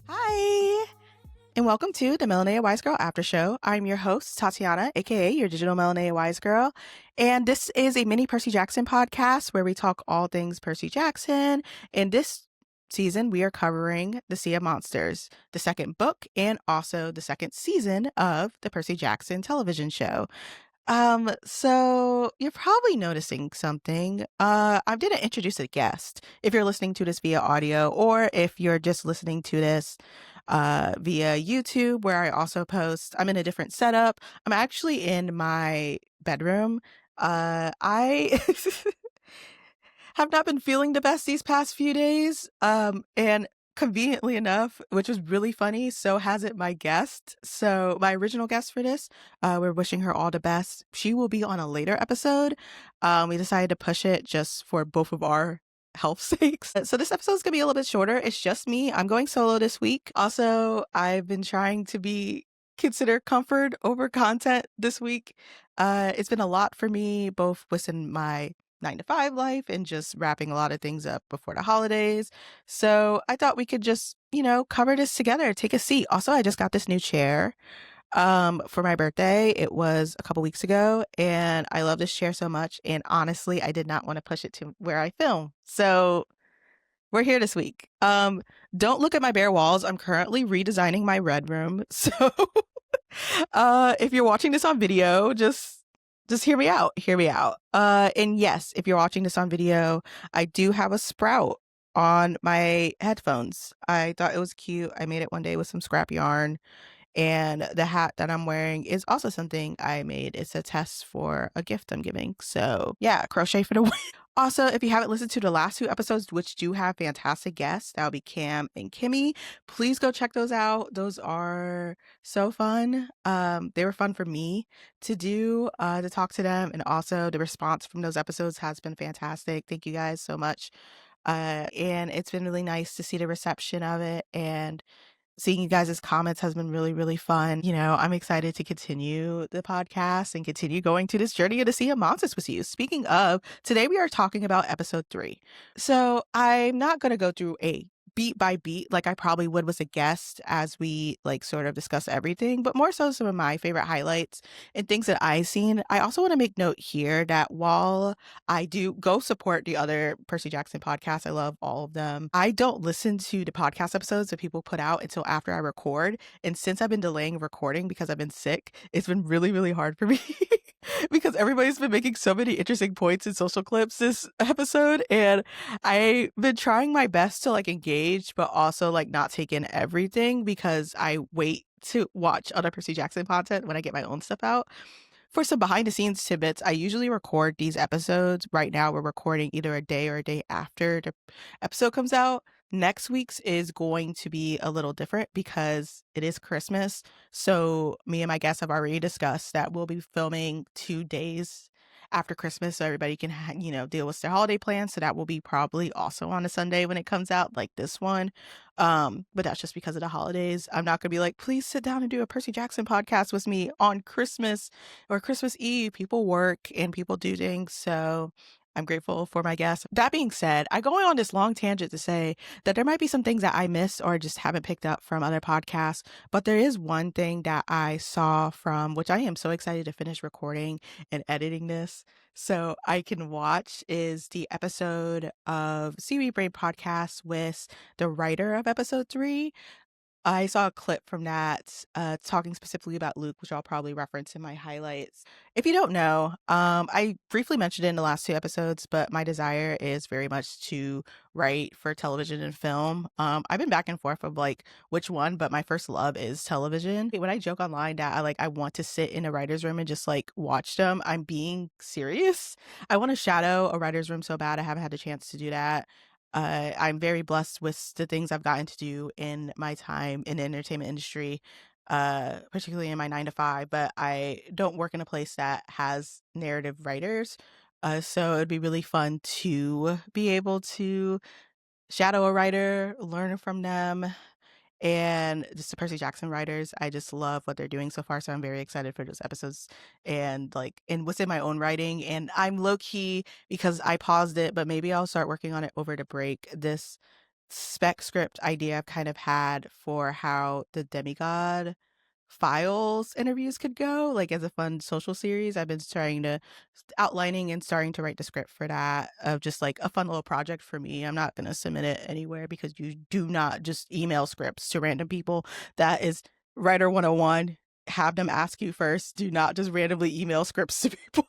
Hi, and welcome to the Melanated Wise Girl After Show. I'm your host, Tatyana, aka your digital Melanated Wise Girl, and this is a mini Percy Jackson podcast where we talk all things Percy Jackson. In this season, we are covering The Sea of Monsters, the second book, and also the second season of the Percy Jackson television show. So you're probably noticing something. I didn't introduce a guest. If you're listening to this via audio, or if you're just listening to this via YouTube, where I also post, I'm in a different setup. I'm actually in my bedroom. I have not been feeling the best these past few days. And conveniently enough, which was really funny, so hasn't my guest. So my original guest for this, we're wishing her all the best. She will be on a later episode. We decided to push it just for both of our health sakes. So this episode is gonna be a little bit shorter. It's just me. I'm going solo this week. Also, I've been trying to consider comfort over content this week. It's been a lot for me, both within my 9 to 5 life and just wrapping a lot of things up before the holidays. So I thought we could just, cover this together. Take a seat. Also, I just got this new chair for my birthday. It was a couple weeks ago, and I love this chair so much. And honestly, I did not want to push it to where I film. So we're here this week. Don't look at my bare walls. I'm currently redesigning my red room. So if you're watching this on video, just hear me out. Hear me out. And yes, if you're watching this on video, I do have a sprout on my headphones. I thought it was cute. I made it one day with some scrap yarn. And the hat that I'm wearing is also something I made. It's a test for a gift I'm giving. So yeah, crochet for the win. Also, if you haven't listened to the last 2 episodes, which do have fantastic guests, that'll be Cam and Kimmy, please go check those out. Those are so fun. They were fun for me to do, to talk to them. And also the response from those episodes has been fantastic. Thank you guys so much. And it's been really nice to see the reception of it, and seeing you guys' comments has been really, really fun. I'm excited to continue the podcast and continue going to this journey of the Sea of Monsters with you. Speaking of, today we are talking about episode 3. So I'm not going to go through a beat by beat like I probably would with a guest as we sort of discuss everything, but more so some of my favorite highlights and things that I've seen. I also want to make note here that while I do go support the other Percy Jackson podcasts, I love all of them, I don't listen to the podcast episodes that people put out until after I record. And since I've been delaying recording because I've been sick, it's been really, really hard for me because everybody's been making so many interesting points in social clips this episode, and I've been trying my best to engage, but also not take in everything because I wait to watch other Percy Jackson content when I get my own stuff out. For some behind the scenes tidbits, I usually record these episodes. Right now, we're recording either a day or a day after the episode comes out. Next week's is going to be a little different because it is Christmas. So me and my guests have already discussed that we'll be filming 2 days after Christmas so everybody can, deal with their holiday plans. So that will be probably also on a Sunday when it comes out, like this one. But that's just because of the holidays. I'm not gonna be like, please sit down and do a Percy Jackson podcast with me on Christmas or Christmas Eve. People work and people do things. So I'm grateful for my guests. That being said, I go on this long tangent to say that there might be some things that I missed or just haven't picked up from other podcasts, but there is one thing that I saw from which I am so excited to finish recording and editing this so I can watch is the episode of Seaweed Brain podcast with the writer of episode 3. I saw a clip from that talking specifically about Luke, which I'll probably reference in my highlights. If you don't know, I briefly mentioned it in the last 2 episodes, but my desire is very much to write for television and film. I've been back and forth of which one, but my first love is television. When I joke online that I want to sit in a writer's room and just watch them, I'm being serious. I want to shadow a writer's room so bad. I haven't had the chance to do that. I'm very blessed with the things I've gotten to do in my time in the entertainment industry, particularly in my 9 to 5, but I don't work in a place that has narrative writers. So it'd be really fun to be able to shadow a writer, learn from them, and just the Percy Jackson writers. I just love what they're doing so far. So I'm very excited for those episodes and and what's in my own writing. And I'm low key because I paused it, but maybe I'll start working on it over the break. This spec script idea I've kind of had for how the Demigod Files interviews could go, like as a fun social series. I've been outlining and starting to write the script for that, of just like a fun little project for me. I'm not going to submit it anywhere because you do not just email scripts to random people. That is Writer 101. Have them ask you first. Do not just randomly email scripts to people.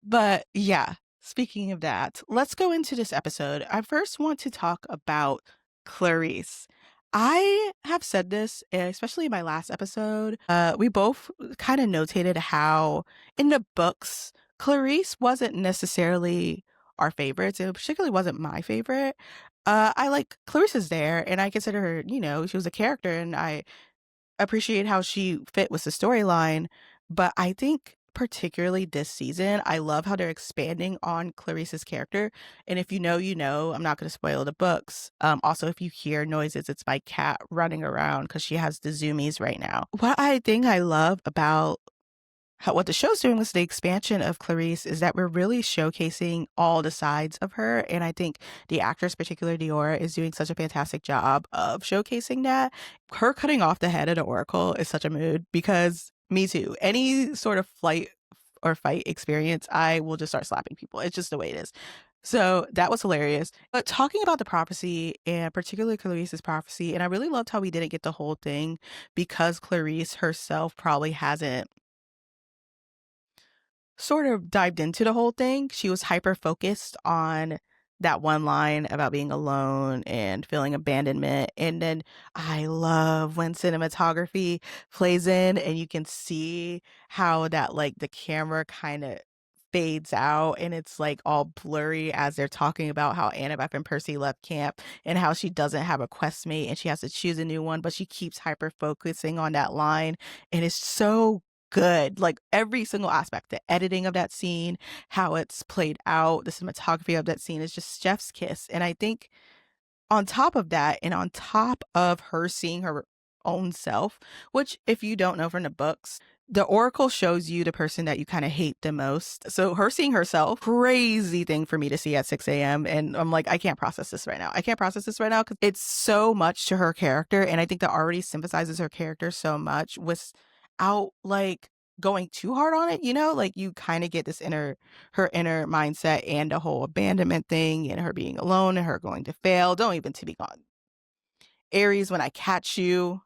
But yeah, speaking of that, let's go into this episode. I first want to talk about Clarisse. I have said this, especially in my last episode. We both kind of notated how in the books, Clarisse wasn't necessarily our favorites. It particularly wasn't my favorite. I like Clarisse is there, and I consider her, she was a character, and I appreciate how she fit with the storyline. But I think particularly this season, I love how they're expanding on Clarisse's character. And if you know, you know, I'm not going to spoil the books. Also, if you hear noises, it's my cat running around because she has the zoomies right now. What I think I love about what the show's doing with the expansion of Clarisse is that we're really showcasing all the sides of her. And I think the actress, particularly Diora, is doing such a fantastic job of showcasing that. Her cutting off the head of the Oracle is such a mood, because me too. Any sort of flight or fight experience, I will just start slapping people. It's just the way it is. So that was hilarious. But talking about the prophecy, and particularly Clarisse's prophecy, and I really loved how we didn't get the whole thing because Clarisse herself probably hasn't sort of dived into the whole thing. She was hyper focused on that one line about being alone and feeling abandonment. And then I love when cinematography plays in and you can see how that, like, the camera kind of fades out and it's like all blurry as they're talking about how Annabeth and Percy left camp and how she doesn't have a quest mate and she has to choose a new one, but she keeps hyper focusing on that line. And it's so good. Like every single aspect, the editing of that scene, how it's played out, the cinematography of that scene is just chef's kiss. And I think on top of that, and on top of her seeing her own self, which if you don't know from the books, the Oracle shows you the person that you kind of hate the most. So her seeing herself, crazy thing for me to see at 6 a.m. And I'm like, I can't process this right now. I can't process this right now because it's so much to her character. And I think that already sympathizes her character so much without like going too hard on it, like you kind of get her inner mindset and the whole abandonment thing and her being alone and her going to fail. Don't even to be gone. Aries, when I catch you.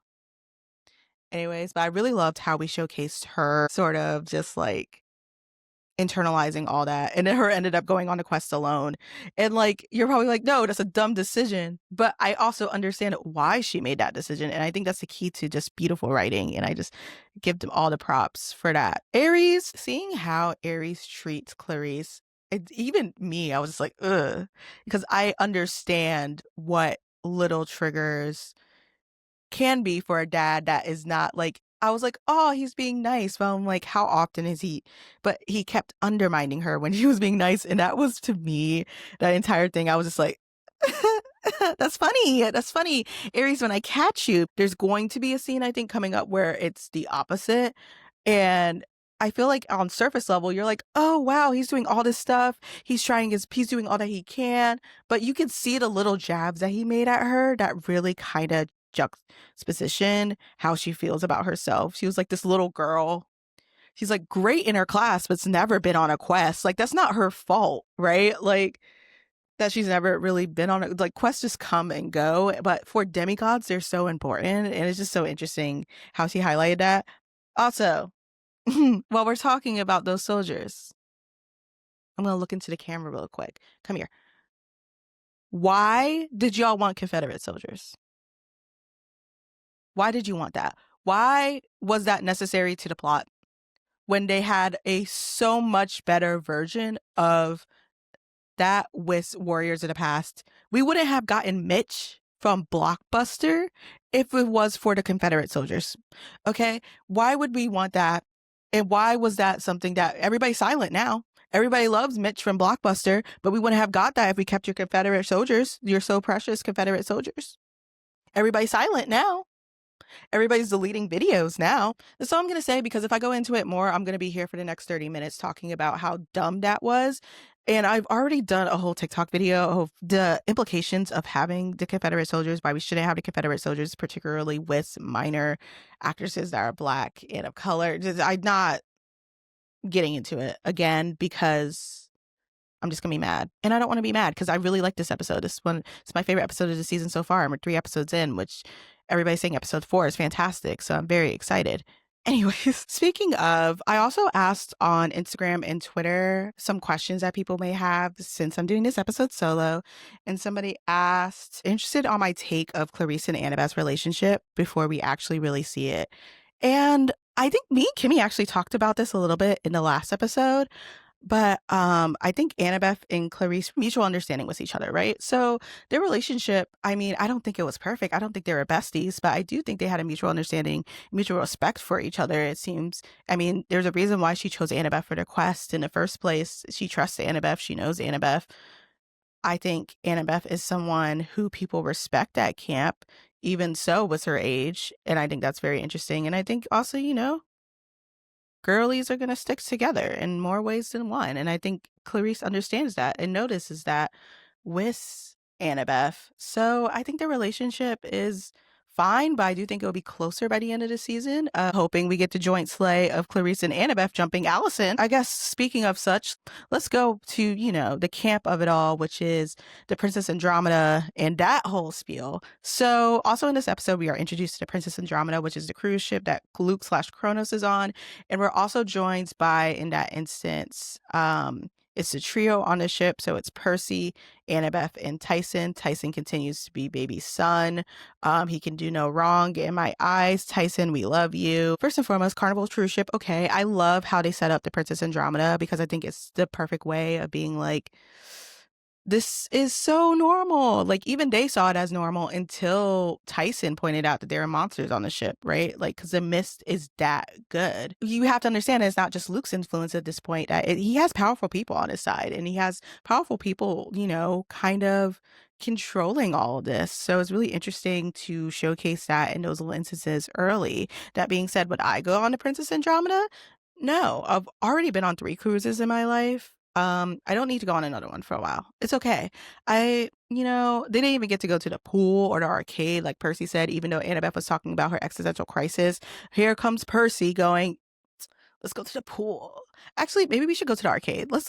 Anyways, but I really loved how we showcased her sort of just like internalizing all that, and then her ended up going on a quest alone. And like you're probably like, no, that's a dumb decision, but I also understand why she made that decision, and I think that's the key to just beautiful writing, and I just give them all the props for that. Aries, seeing how Aries treats Clarisse, even me, I was just like, ugh, because I understand what little triggers can be for a dad that is not like, I was like, oh, he's being nice. Well, I'm like, how often is he? But he kept undermining her when he was being nice. And that was, to me, that entire thing, I was just like, that's funny. That's funny. Aries, when I catch you, there's going to be a scene, I think, coming up where it's the opposite. And I feel like on surface level, you're like, oh, wow, he's doing all this stuff. He's doing all that he can. But you can see the little jabs that he made at her that really kind of juxtaposition how she feels about herself. She was like this little girl. She's like great in her class, but's never been on a quest. Like that's not her fault, right? Like that she's never really been on it. Like quests just come and go, but for demigods, they're so important, and it's just so interesting how she highlighted that. Also, while we're talking about those soldiers, I'm gonna look into the camera real quick. Come here. Why did y'all want Confederate soldiers? Why did you want that? Why was that necessary to the plot when they had a so much better version of that with Warriors of the Past? We wouldn't have gotten Mitch from Blockbuster if it was for the Confederate soldiers. Okay? Why would we want that? And why was that something that everybody's silent now? Everybody loves Mitch from Blockbuster, but we wouldn't have got that if we kept your Confederate soldiers, your so precious Confederate soldiers. Everybody's silent now. Everybody's deleting videos now. That's all I'm going to say, because if I go into it more, I'm going to be here for the next 30 minutes talking about how dumb that was. And I've already done a whole TikTok video of the implications of having the Confederate soldiers, why we shouldn't have the Confederate soldiers, particularly with minor actresses that are Black and of color. I'm not getting into it again because I'm just gonna be mad. And I don't want to be mad because I really like this episode. This one, it's my favorite episode of the season so far. We're 3 episodes in, which everybody's saying episode 4 is fantastic. So I'm very excited. Anyways, speaking of, I also asked on Instagram and Twitter some questions that people may have since I'm doing this episode solo. And somebody asked, interested on my take of Clarisse and Annabeth's relationship before we actually really see it. And I think me and Kimmy actually talked about this a little bit in the last episode. But I think Annabeth and Clarisse mutual understanding with each other, right? So their relationship, I mean, I don't think it was perfect. I don't think they were besties, but I do think they had a mutual understanding, mutual respect for each other. It seems, I mean, there's a reason why she chose Annabeth for the quest in the first place. She trusts Annabeth. She knows Annabeth. I think Annabeth is someone who people respect at camp, even so with her age. And I think that's very interesting. And I think also, girlies are going to stick together in more ways than one. And I think Clarisse understands that and notices that with Annabeth. So I think their relationship is fine, but I do think it'll be closer by the end of the season. Hoping we get the joint slay of Clarisse and Annabeth jumping Allison. I guess speaking of such, let's go to, the camp of it all, which is the Princess Andromeda and that whole spiel. So also in this episode, we are introduced to the Princess Andromeda, which is the cruise ship that Luke/Kronos is on. And we're also joined by, in that instance, it's a trio on the ship. So it's Percy, Annabeth, and Tyson. Tyson continues to be baby's son. He can do no wrong in my eyes. Tyson, we love you. First and foremost, Carnival cruise ship. Okay, I love how they set up the Princess Andromeda because I think it's the perfect way of being like, this is so normal. Like, even they saw it as normal until Tyson pointed out that there are monsters on the ship, right? Like, because the mist is that good. You have to understand that it's not just Luke's influence at this point. He has powerful people on his side, and he has powerful people, kind of controlling all of this. So it's really interesting to showcase that in those little instances early. That being said, would I go on the Princess Andromeda? No, I've already been on 3 cruises in my life. I don't need to go on another one for a while. It's okay. They didn't even get to go to the pool or the arcade, like Percy said, even though Annabeth was talking about her existential crisis. Here comes Percy going, let's go to the pool. Actually, maybe we should go to the arcade. Let's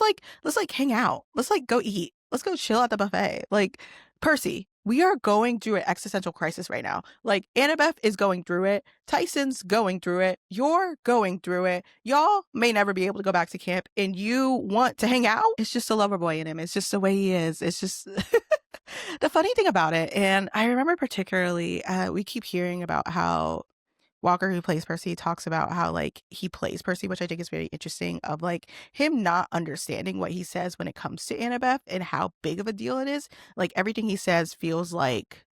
hang out. Let's go eat. Let's go chill at the buffet. Like, Percy, we are going through an existential crisis right now. Like, Annabeth is going through it. Tyson's going through it. You're going through it. Y'all may never be able to go back to camp, and you want to hang out. It's just a lover boy in him. It's just the way he is. It's just the funny thing about it. And I remember particularly, we keep hearing about how Walker, who plays Percy, talks about how, like, he plays Percy, which I think is very interesting, of, like, him not understanding what he says when it comes to Annabeth and how big of a deal it is. Like, everything he says feels like,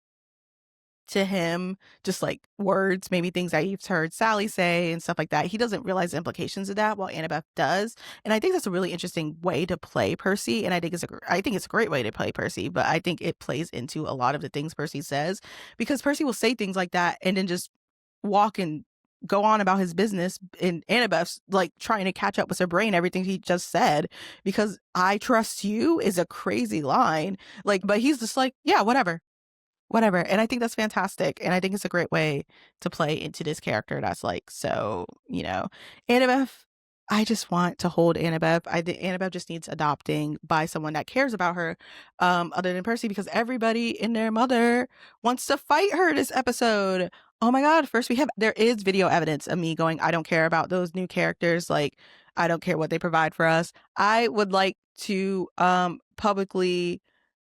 to him, just like words, maybe things that you've heard Sally say and stuff like that. He doesn't realize the implications of that, while Annabeth does. And I think that's a really interesting way to play Percy. And I think it's a great way to play Percy, but I think it plays into a lot of the things Percy says, because Percy will say things like that and then just walk and go on about his business, and Annabeth's like trying to catch up with her brain, everything he just said, because I trust you is a crazy line. Like, but he's just like, yeah, whatever. And I think that's fantastic. And I think it's a great way to play into this character that's like, so, Annabeth, I just want to hold Annabeth. I think Annabeth just needs adopting by someone that cares about her, other than Percy, because everybody and their mother wants to fight her this episode. Oh my God. First, there is video evidence of me going, I don't care about those new characters. Like, I don't care what they provide for us. I would like to publicly,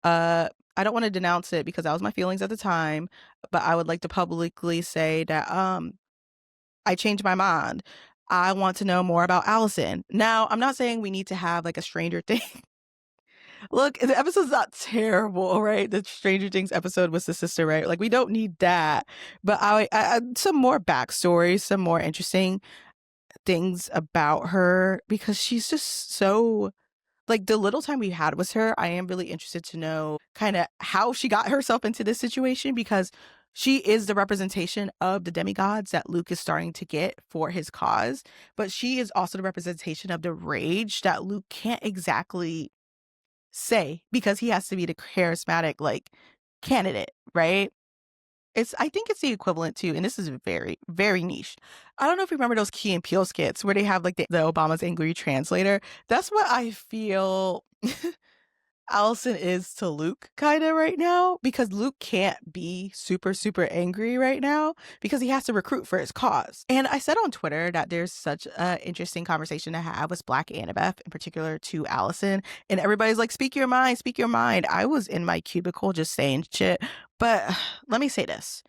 I don't want to denounce it because that was my feelings at the time, but I would like to publicly say that I changed my mind. I want to know more about Allison. Now, I'm not saying we need to have like a Stranger Things. Look, the episode's not terrible, right? The Stranger Things episode was the sister, right? Like, we don't need that. But I some more backstory, some more interesting things about her, because she's just so, like, the little time we had with her, I am really interested to know kind of how she got herself into this situation, because she is the representation of the demigods that Luke is starting to get for his cause. But she is also the representation of the rage that Luke can't exactly say because he has to be the charismatic like candidate, right? I think it's the equivalent to, and this is very, very niche. I don't know if you remember those Key and Peele skits where they have like the Obama's angry translator. That's what I feel Allison is to Luke kind of right now, because Luke can't be super, super angry right now because he has to recruit for his cause. And I said on Twitter that there's such an interesting conversation to have with Black Annabeth, in particular to Allison. And everybody's like, speak your mind, speak your mind. I was in my cubicle just saying shit. But let me say this.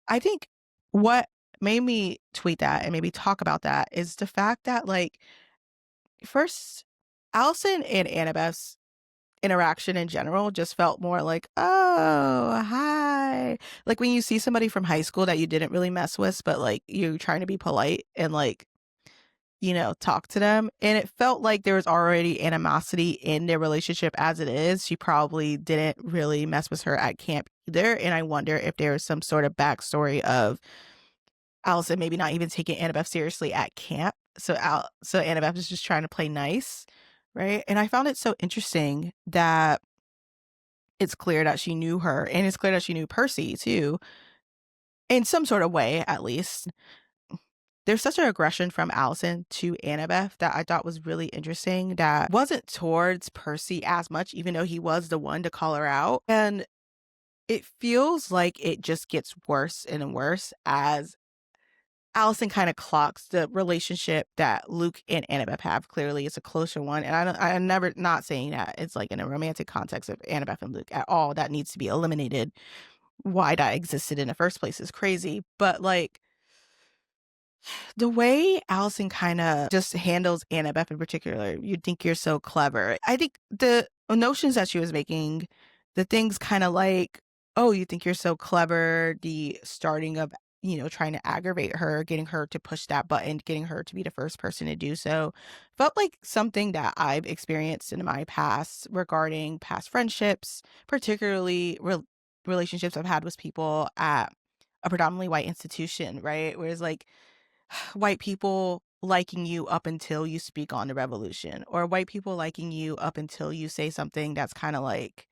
I think what made me tweet that and maybe talk about that is the fact that, like, first, Allison and Annabeth's interaction in general just felt more like, oh, hi. Like when you see somebody from high school that you didn't really mess with, but like you're trying to be polite and like, talk to them. And it felt like there was already animosity in their relationship as it is. She probably didn't really mess with her at camp either. And I wonder if there was some sort of backstory of Allison maybe not even taking Annabeth seriously at camp. So Annabeth is just trying to play nice, right? And I found it so interesting that it's clear that she knew her, and it's clear that she knew Percy too, in some sort of way, at least. There's such an aggression from Allison to Annabeth that I thought was really interesting that wasn't towards Percy as much, even though he was the one to call her out. And it feels like it just gets worse and worse as Allison kind of clocks the relationship that Luke and Annabeth have. Clearly, it's a closer one. And I'm never not saying that it's like in a romantic context of Annabeth and Luke at all. That needs to be eliminated. Why that existed in the first place is crazy. But like, the way Allison kind of just handles Annabeth in particular, you'd think you're so clever. I think the notions that she was making, the things kind of like, oh, you think you're so clever, the starting of, trying to aggravate her, getting her to push that button, getting her to be the first person to do so, felt like something that I've experienced in my past regarding past friendships, particularly relationships I've had with people at a predominantly white institution, right? Whereas like, white people liking you up until you speak on the revolution, or white people liking you up until you say something that's kind of like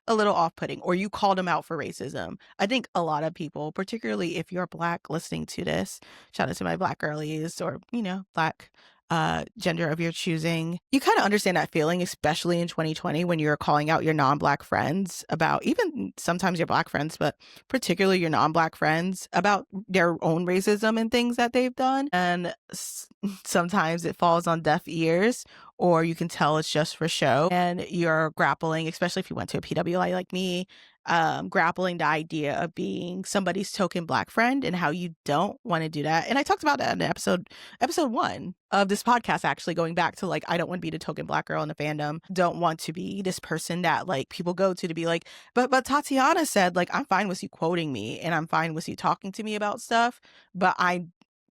a little off-putting, or you called them out for racism. I think a lot of people, particularly if you're Black listening to this, shout out to my Black girlies, or Black gender of your choosing, you kind of understand that feeling, especially in 2020 when you're calling out your non-Black friends about, even sometimes your Black friends, but particularly your non-Black friends, about their own racism and things that they've done. And sometimes it falls on deaf ears, or you can tell it's just for show, and you're grappling, especially if you went to a PWI like me, grappling the idea of being somebody's token Black friend and how you don't want to do that. And I talked about that in episode 1 of this podcast, actually, going back to like, I don't want to be the token Black girl in the fandom, don't want to be this person that like people go to be like, but Tatyana said, like, I'm fine with you quoting me and I'm fine with you talking to me about stuff, but I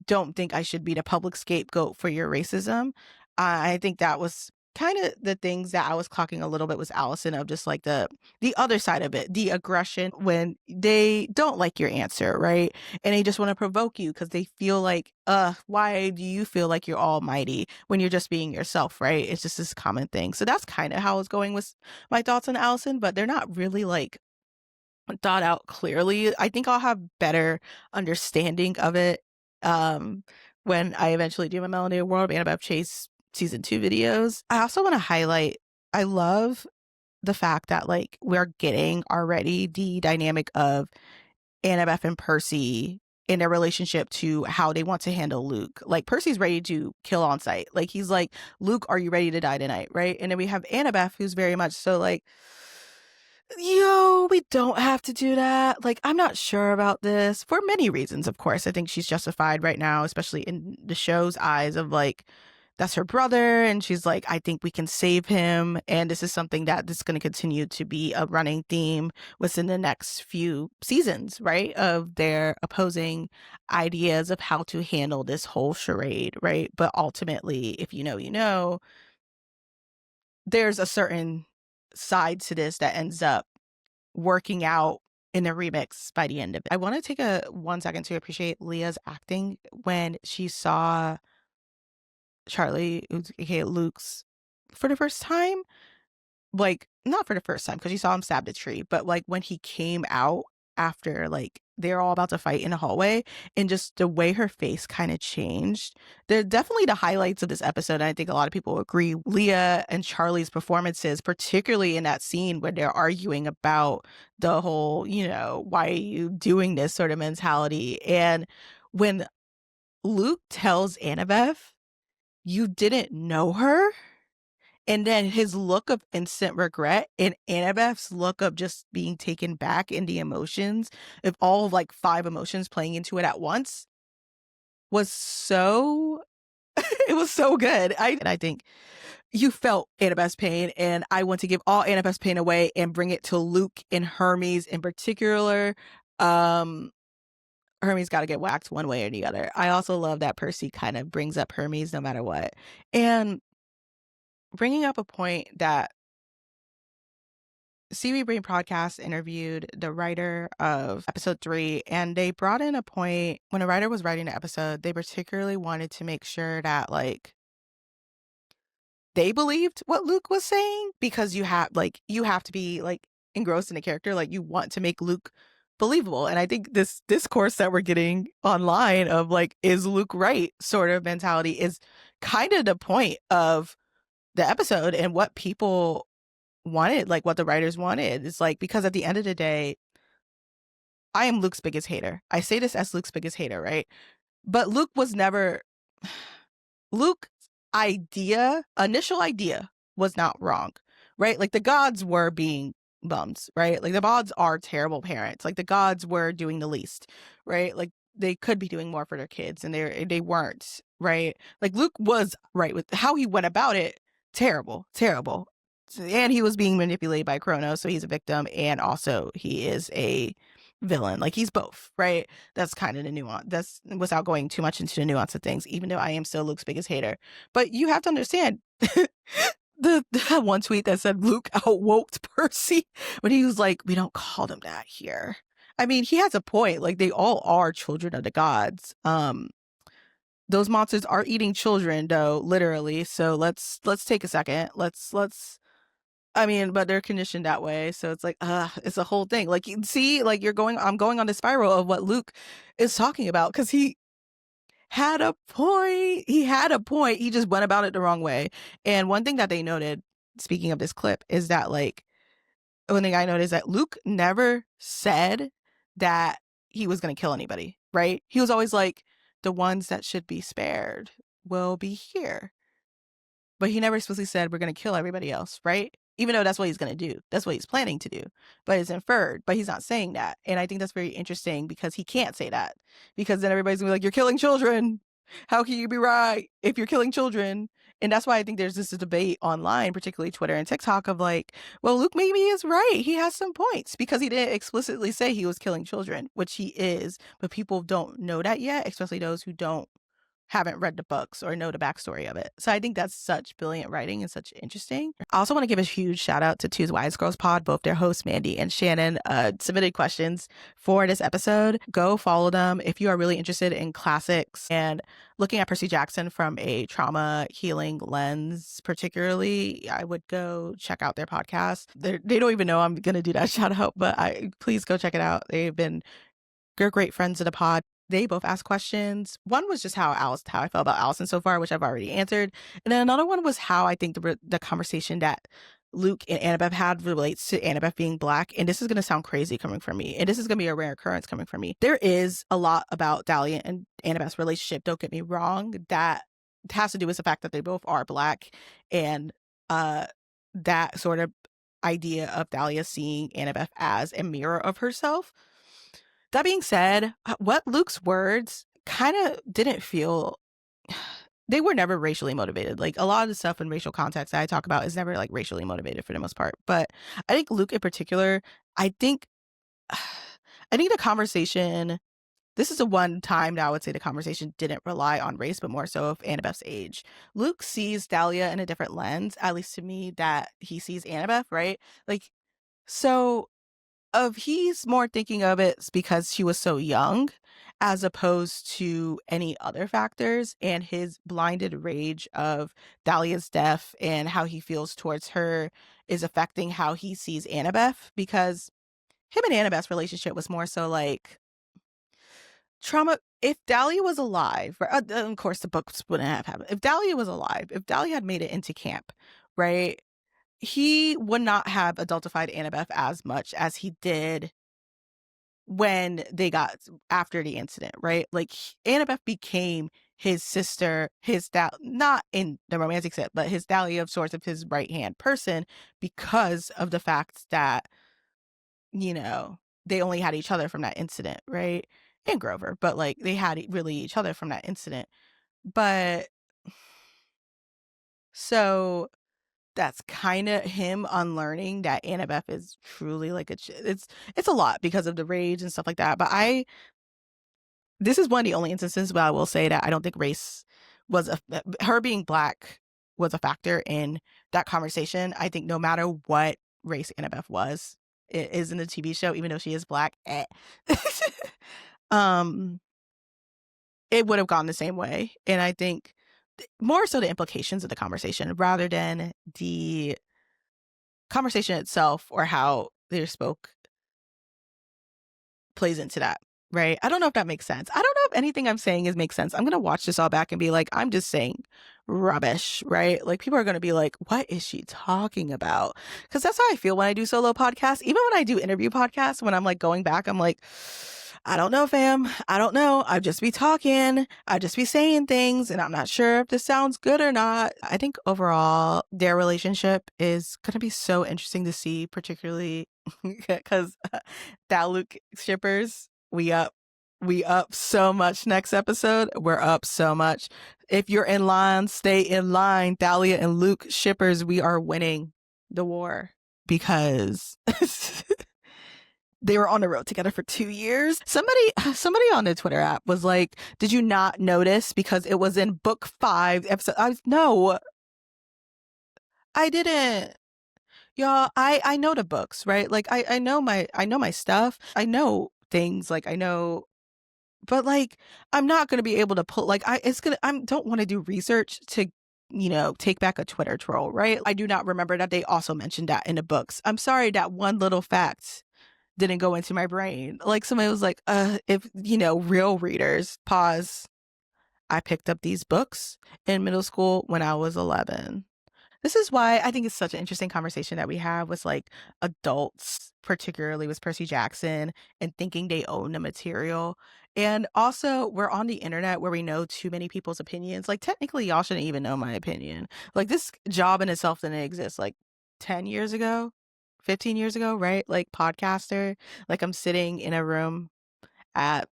don't think I should be the public scapegoat for your racism. I think that was kind of the things that I was clocking a little bit with Allison, of just like the other side of it, the aggression when they don't like your answer, right? And they just want to provoke you because they feel like, why do you feel like you're almighty when you're just being yourself, right? It's just this common thing. So that's kind of how I was going with my thoughts on Allison, but they're not really like thought out clearly. I think I'll have better understanding of it when I eventually do my Melanated World of Annabeth Chase season 2 videos. I also want to highlight, I love the fact that like we're getting already the dynamic of Annabeth and Percy in their relationship to how they want to handle Luke. Like, Percy's ready to kill on sight. Like, he's like, Luke, are you ready to die tonight? Right? And then we have Annabeth, who's very much so like, yo, we don't have to do that. Like, I'm not sure about this for many reasons, of course. I think she's justified right now, especially in the show's eyes, of like, that's her brother. And she's like, I think we can save him. And this is something that is going to continue to be a running theme within the next few seasons, right? Of their opposing ideas of how to handle this whole charade, right? But ultimately, if you know, there's a certain side to this that ends up working out in the remix by the end of it. I want to take a 1 second to appreciate Leah's acting when she saw Charlie, aka Luke's, for the first time. Like, not for the first time because you saw him stab the tree, but like when he came out after like they're all about to fight in the hallway, and just the way her face kind of changed. They're definitely the highlights of this episode. And I think a lot of people agree. Leah and Charlie's performances, particularly in that scene where they're arguing about the whole, you know, why are you doing this sort of mentality. And when Luke tells Annabeth, you didn't know her. And then his look of instant regret and Annabeth's look of just being taken back in the emotions, of all of like 5 emotions playing into it at once, was so it was so good. I think you felt Annabeth's pain, and I want to give all Annabeth's pain away and bring it to Luke and Hermes in particular. Hermes got to get whacked one way or the other. I also love that Percy kind of brings up Hermes no matter what. And bringing up a point that CV Brain Podcast interviewed the writer of episode 3, and they brought in a point when a writer was writing the episode. They particularly wanted to make sure that like they believed what Luke was saying, because you have to be like engrossed in the character. Like you want to make Luke believable. And I think this discourse that we're getting online of like, is Luke right sort of mentality is kind of the point of the episode and what people wanted, like what the writers wanted. It's like, because at the end of the day, I am Luke's biggest hater. I say this as Luke's biggest hater, right? But Luke was never Luke's initial idea was not wrong, right? Like the gods were being bums, right? Like the gods are terrible parents. Like the gods were doing the least, right? Like they could be doing more for their kids, and they weren't, right? Like Luke was right with how he went about it. Terrible. And he was being manipulated by Kronos, so he's a victim, and also he is a villain. Like he's both, right? That's kind of the nuance. That's without going too much into the nuance of things, even though I am still Luke's biggest hater. But you have to understand the one tweet that said Luke outwoked Percy when he was like, we don't call them that here. I mean, he has a point. Like they all are children of the gods. Those monsters are eating children though, literally. So let's take a second. I mean, but they're conditioned that way. So it's like, it's a whole thing. Like, you see, like I'm going on the spiral of what Luke is talking about, because he had a point. He just went about it the wrong way. And one thing that they noted, speaking of this clip, is that like, one thing I noticed is that Luke never said that he was going to kill anybody, right? He was always like, the ones that should be spared will be here. But he never explicitly said we're going to kill everybody else, right? Even though that's what he's going to do. That's what he's planning to do. But it's inferred. But he's not saying that. And I think that's very interesting, because he can't say that. Because then everybody's going to be like, you're killing children. How can you be right if you're killing children? And that's why I think there's this debate online, particularly Twitter and TikTok, of like, well, Luke maybe is right. He has some points, because he didn't explicitly say he was killing children, which he is. But people don't know that yet, especially those who haven't read the books or know the backstory of it. So I think that's such brilliant writing and such interesting. I also want to give a huge shout out to Two's Wise Girls Pod. Both their hosts, Mandy and Shannon, submitted questions for this episode. Go follow them if you are really interested in classics and looking at Percy Jackson from a trauma healing lens. Particularly, I would go check out their podcast. They don't even know I'm going to do that shout out, but please go check it out. They're great friends of the pod. They both asked questions. One was just how I felt about Allison so far, which I've already answered. And then another one was how I think the conversation that Luke and Annabeth had relates to Annabeth being Black. And this is going to sound crazy coming from me, and this is going to be a rare occurrence coming from me. There is a lot about Dahlia and Annabeth's relationship, don't get me wrong, that has to do with the fact that they both are Black, and that sort of idea of Dahlia seeing Annabeth as a mirror of herself. That being said, what Luke's words kind of didn't feel, they were never racially motivated. Like a lot of the stuff in racial context that I talk about is never like racially motivated for the most part. But I think Luke in particular, I think the conversation, this is the one time that I would say the conversation didn't rely on race, but more so of Annabeth's age. Luke sees Dahlia in a different lens, at least to me, that he sees Annabeth, right? Like, so he's more thinking of it because she was so young, as opposed to any other factors, and his blinded rage of Dahlia's death and how he feels towards her is affecting how he sees Annabeth, because him and Annabeth's relationship was more so like trauma. If Dahlia was alive, of course the books wouldn't have happened. If Dahlia was alive, if Dahlia had made it into camp, right, he would not have adultified Annabeth as much as he did when they got after the incident, right? Like Annabeth became his sister, his not in the romantic sense, but his Dahlia of sorts, of his right hand person, because of the fact that, you know, they only had each other from that incident, right? And Grover, but like they had really each other from that incident. But so that's kind of him unlearning that Annabeth is truly like it's a lot because of the rage and stuff like that. But this is one of the only instances where I will say that I don't think race was her being Black was a factor in that conversation. I think no matter what race Annabeth was, it is in the TV show, even though she is Black, it would have gone the same way. And I think more so the implications of the conversation rather than the conversation itself or how they spoke plays into that, right? I don't know if that makes sense. I don't know if anything I'm saying makes sense. I'm going to watch this all back and be like, I'm just saying rubbish, right? Like people are going to be like, what is she talking about? Because that's how I feel when I do solo podcasts. Even when I do interview podcasts, when I'm like going back, I'm like, I don't know, fam. I don't know. I'd just be talking. I'd just be saying things, and I'm not sure if this sounds good or not. I think overall, their relationship is going to be so interesting to see, particularly because that Luke shippers, we up so much next episode. We're up so much. If you're in line, stay in line. Dahlia and Luke shippers, we are winning the war because they were on the road together for 2 years. Somebody on the Twitter app was like, did you not notice because it was in book 5 episode? No, I didn't. Y'all, I know the books, right? Like I know my stuff. I know things, like I know, but like I'm not going to be able to pull like I don't want to do research to, you know, take back a Twitter troll, right? I do not remember that they also mentioned that in the books. I'm sorry, that one little fact didn't go into my brain. Like somebody was like, if, you know, real readers, pause. I picked up these books in middle school when I was 11. This is why I think it's such an interesting conversation that we have with like adults, particularly with Percy Jackson, and thinking they own the material. And also, we're on the internet where we know too many people's opinions. Like, technically, y'all shouldn't even know my opinion. Like, this job in itself didn't exist like 10 years ago, 15 years ago, right? Like, podcaster. Like, I'm sitting in a room at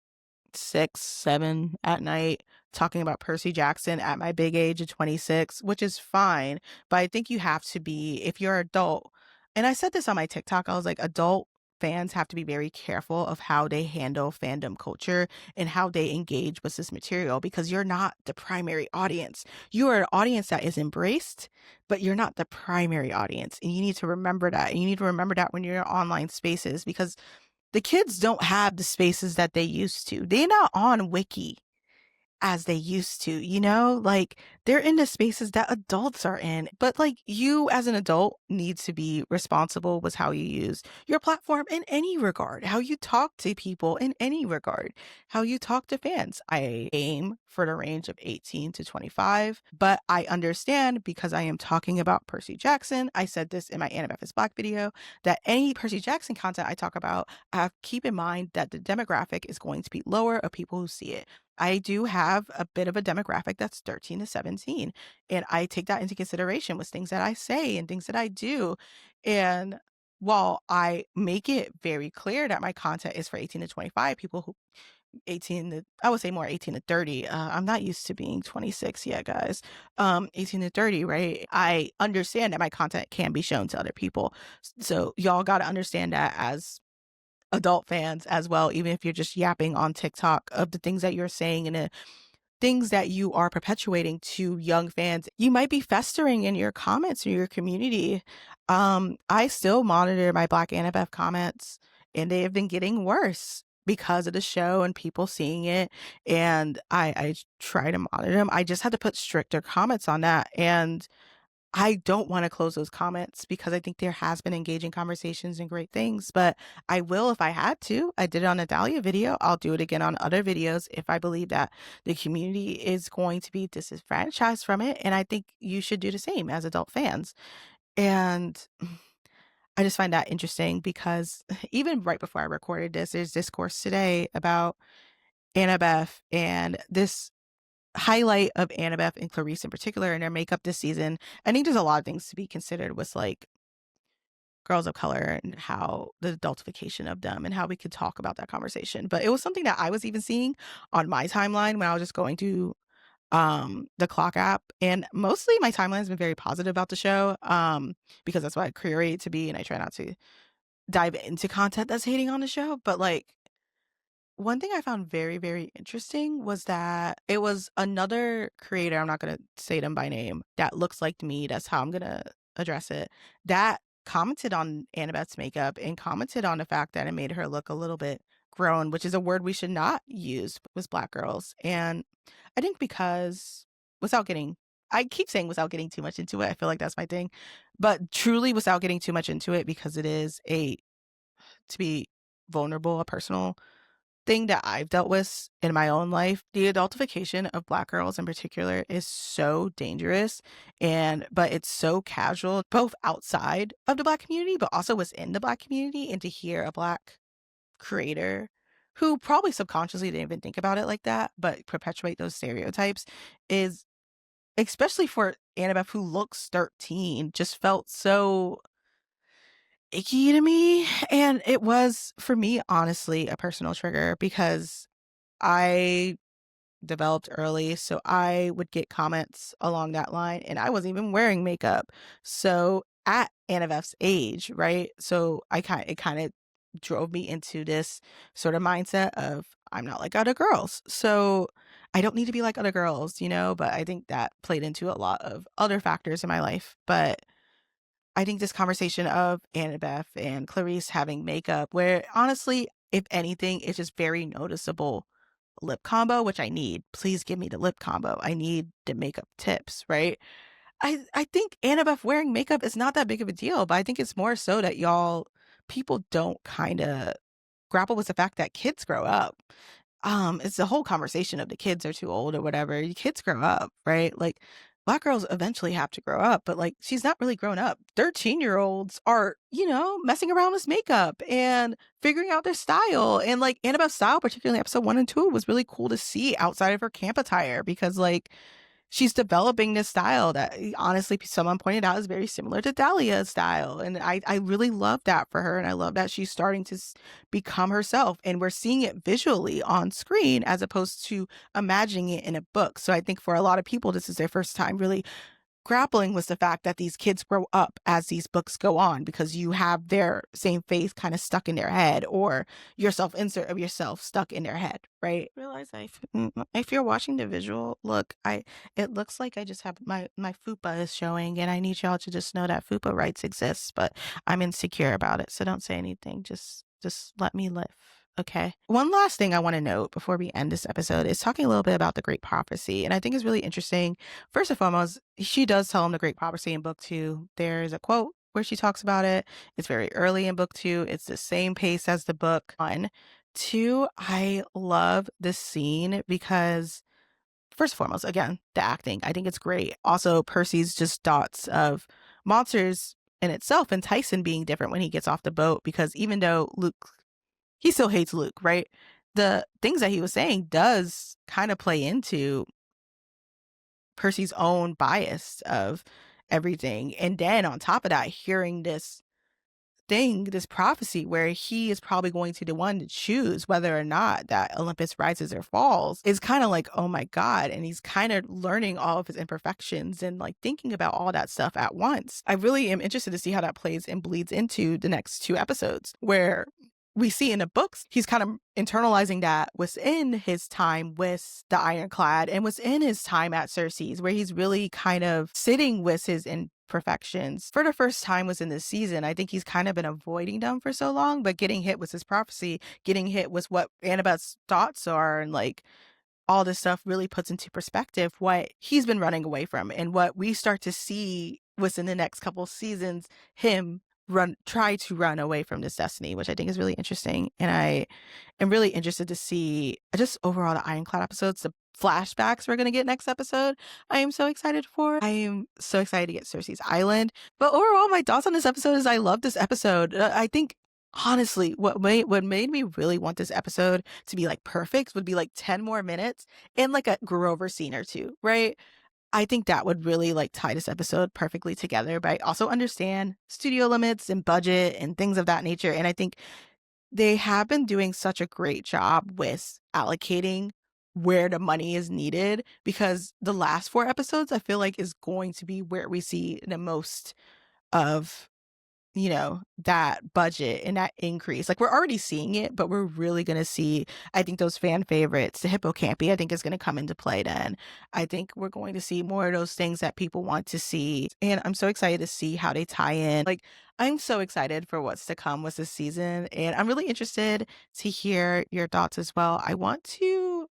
6, 7 at night talking about Percy Jackson at my big age of 26, which is fine. But I think you have to be, if you're an adult, and I said this on my TikTok, I was like, adult fans have to be very careful of how they handle fandom culture and how they engage with this material, because you're not the primary audience. You are an audience that is embraced, but you're not the primary audience. And you need to remember that. And you need to remember that when you're in online spaces, because the kids don't have the spaces that they used to. They're not on Wiki as they used to, you know? Like, they're in the spaces that adults are in. But like, you as an adult need to be responsible with how you use your platform in any regard, how you talk to people in any regard, how you talk to fans. I aim for the range of 18 to 25, but I understand, because I am talking about Percy Jackson. I said this in my Annabeth is Black video, that any Percy Jackson content I talk about, keep in mind that the demographic is going to be lower of people who see it. I do have a bit of a demographic that's 13 to 17, and I take that into consideration with things that I say and things that I do. And while I make it very clear that my content is for 18 to 25, people who 18 to, I would say more 18 to 30. I'm not used to being 26 yet, guys. 18 to 30, right? I understand that my content can be shown to other people. So y'all got to understand that as adult fans as well, even if you're just yapping on TikTok, of the things that you're saying and the things that you are perpetuating to young fans. You might be festering in your comments or your community. I still monitor my Black Annabeth comments, and they have been getting worse. because of the show and people seeing it, and I try to monitor them. I just had to put stricter comments on that, and I don't want to close those comments because I think there has been engaging conversations and great things, but I will if I had to. I did it on a Dahlia video. I'll do it again on other videos if I believe that the community is going to be disenfranchised from it. And I think you should do the same as adult fans. And I just find that interesting because even right before I recorded this, there's discourse today about Annabeth and this highlight of Annabeth and Clarisse in particular and their makeup this season. I think there's a lot of things to be considered with like girls of color and how the adultification of them and how we could talk about that conversation. But it was something that I was even seeing on my timeline when I was just going to the clock app, and mostly my timeline has been very positive about the show because that's what I curate it to be, and I try not to dive into content that's hating on the show. But like, one thing I found very, very interesting was that it was another creator, I'm not going to say them by name, that looks like me, that's how I'm going to address it, that commented on Annabeth's makeup and commented on the fact that it made her look a little bit grown, which is a word we should not use with Black girls. And I think because I keep saying without getting too much into it, I feel like that's my thing, but truly without getting too much into it, because it is to be vulnerable, a personal thing that I've dealt with in my own life. The adultification of Black girls in particular is so dangerous, but it's so casual, both outside of the Black community, but also within the Black community. And to hear a Black creator who probably subconsciously didn't even think about it like that, but perpetuate those stereotypes is, especially for Annabeth, who looks 13, just felt so icky to me. And it was, for me, honestly, a personal trigger because I developed early, so I would get comments along that line, and I wasn't even wearing makeup. So at Annabeth's age, right? So it kind of drove me into this sort of mindset of I'm not like other girls, so I don't need to be like other girls, But I think that played into a lot of other factors in my life. But I think this conversation of Annabeth and Clarisse having makeup, where honestly, if anything, it's just very noticeable lip combo, which I need. Please give me the lip combo. I need the makeup tips, right? I think Annabeth wearing makeup is not that big of a deal, but I think it's more so that people don't kind of grapple with the fact that kids grow up. It's the whole conversation of the kids are too old or whatever. Your kids grow up, right? Like, Black girls eventually have to grow up, but like, she's not really grown up. 13-year-olds are, messing around with makeup and figuring out their style. And like, Annabeth's style, particularly episode 1 and 2, was really cool to see outside of her camp attire, because like, she's developing this style that honestly someone pointed out is very similar to Dahlia's style. And I really love that for her. And I love that she's starting to become herself, and we're seeing it visually on screen as opposed to imagining it in a book. So I think for a lot of people, this is their first time really grappling with the fact that these kids grow up as these books go on, because you have their same face kind of stuck in their head, or your self-insert of yourself stuck in their head, right? Realize if you're watching the visual, look, it looks like I just have my fupa is showing, and I need y'all to just know that fupa rights exists, but I'm insecure about it, so don't say anything. Just let me live. Okay. One last thing I want to note before we end this episode is talking a little bit about the Great Prophecy. And I think it's really interesting. First and foremost, she does tell him the Great Prophecy in book 2. There's a quote where she talks about it. It's very early in book 2. It's the same pace as the book 1. 2, I love this scene because, first and foremost, again, the acting. I think it's great. Also, Percy's just thoughts of monsters in itself, and Tyson being different when he gets off the boat, because even though he still hates Luke, right? The things that he was saying does kind of play into Percy's own bias of everything. And then on top of that, hearing this prophecy where he is probably going to be the one to choose whether or not that Olympus rises or falls, is kind of like, oh my God. And he's kind of learning all of his imperfections and like thinking about all that stuff at once. I really am interested to see how that plays and bleeds into the next 2 episodes, where we see in the books, he's kind of internalizing that within his time with the Ironclad and within his time at Cersei's, where he's really kind of sitting with his imperfections for the first time was in this season. I think he's kind of been avoiding them for so long, but getting hit was his prophecy. Getting hit was what Annabeth's thoughts are, and like all this stuff really puts into perspective what he's been running away from, and what we start to see within the next couple seasons, him try to run away from this destiny, which I think is really interesting. And I am really interested to see just overall the Ironclad episodes, the flashbacks we're going to get next episode. I am so excited for. I am so excited to get Cersei's Island. But overall, my thoughts on this episode is I love this episode. I think honestly, what made me really want this episode to be like perfect would be like 10 more minutes and like a Grover scene or two, right? I think that would really like tie this episode perfectly together. But I also understand studio limits and budget and things of that nature. And I think they have been doing such a great job with allocating where the money is needed, because the last 4 episodes I feel like is going to be where we see the most of, you know, that budget and that increase. Like, we're already seeing it, but we're really going to see, I think, those fan favorites, the hippocampy, I think is going to come into play then. I think we're going to see more of those things that people want to see. And I'm so excited to see how they tie in. Like, I'm so excited for what's to come with this season. And I'm really interested to hear your thoughts as well. I want to,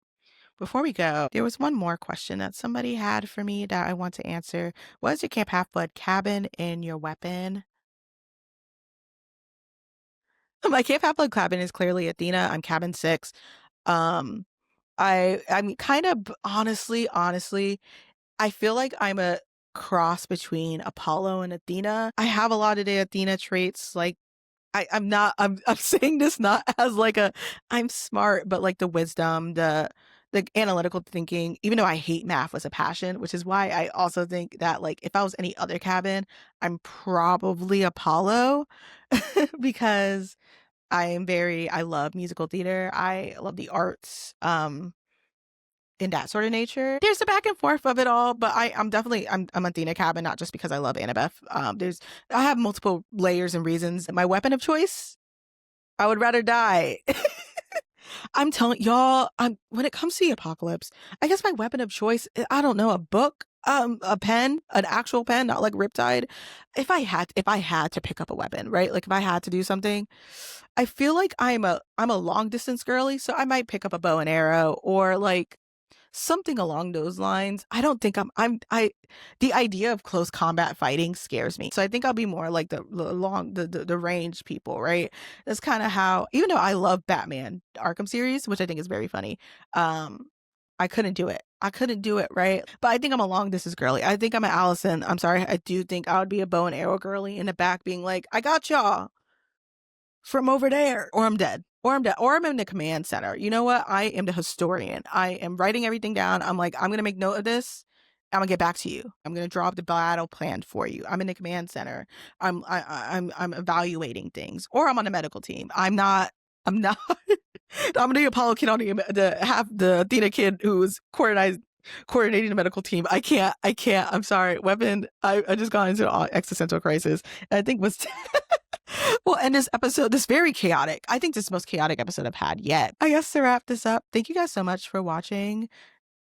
before we go, there was one more question that somebody had for me that I want to answer. What is your Camp Half-Blood cabin and your weapon? My Camp Half-Blood cabin is clearly Athena. I'm cabin 6. I'm kind of honestly, I feel like I'm a cross between Apollo and Athena. I have a lot of the Athena traits. Like, I'm saying this not as like I'm smart, but like the wisdom, the analytical thinking, even though I hate math was a passion, which is why I also think that like if I was any other cabin, I'm probably Apollo because I love musical theater. I love the arts, in that sort of nature. There's the back and forth of it all, but I'm Athena cabin, not just because I love Annabeth. I have multiple layers and reasons. My weapon of choice, I would rather die. I'm telling y'all, when it comes to the apocalypse, I guess my weapon of choice, I don't know, a book, a pen, an actual pen, not like Riptide. If I had to pick up a weapon, right? Like if I had to do something, I feel like I'm a long distance girly, so I might pick up a bow and arrow or like something along those lines. I don't think the idea of close combat fighting scares me. So I think I'll be more like the range people, right? That's kind of how, even though I love Batman Arkham series, which I think is very funny, I couldn't do it. Right? But I think I'm a long distance girly. I think I'm an Allison. I'm sorry. I do think I would be a bow and arrow girly in the back being like, I got y'all from over there, or I'm dead. Or I'm in the command center. You know what? I am the historian. I am writing everything down. I'm like, I'm going to make note of this. I'm going to get back to you. I'm going to draw up the battle plan for you. I'm in the command center. I'm evaluating things. Or I'm on the medical team. I'm the Apollo kid on the Athena kid who's coordinating the medical team. I can't. I'm sorry. Weapon. I just got into an existential crisis. And I think was well, and this episode, this very chaotic, I think this is the most chaotic episode I've had yet. I guess to wrap this up, thank you guys so much for watching.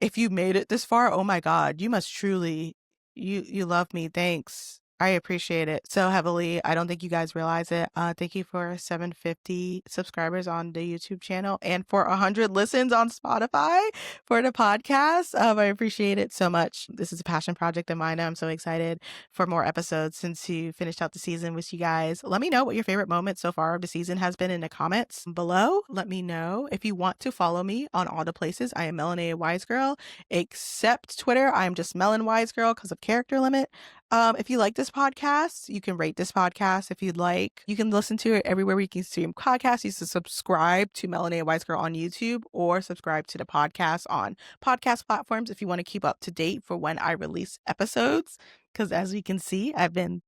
If you made it this far, oh my God, you must truly, you love me. Thanks. I appreciate it so heavily. I don't think you guys realize it. Thank you for 750 subscribers on the YouTube channel and for 100 listens on Spotify for the podcast. I appreciate it so much. This is a passion project of mine. I'm so excited for more episodes since you finished out the season with you guys. Let me know what your favorite moment so far of the season has been in the comments below. Let me know if you want to follow me on all the places. I am Melanated Wise Girl, except Twitter. I'm just Melon Wise Girl because of character limit. If you like this podcast, you can rate this podcast if you'd like. You can listen to it everywhere where you can stream podcasts. You can subscribe to Melanated Wise Girl on YouTube or subscribe to the podcast on podcast platforms if you want to keep up to date for when I release episodes. Because as we can see, I've been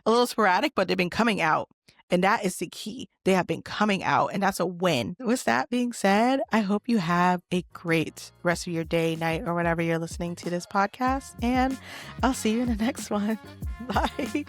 a little sporadic, but they've been coming out. And that is the key. They have been coming out, and that's a win. With that being said, I hope you have a great rest of your day, night, or whatever you're listening to this podcast. And I'll see you in the next one. Bye.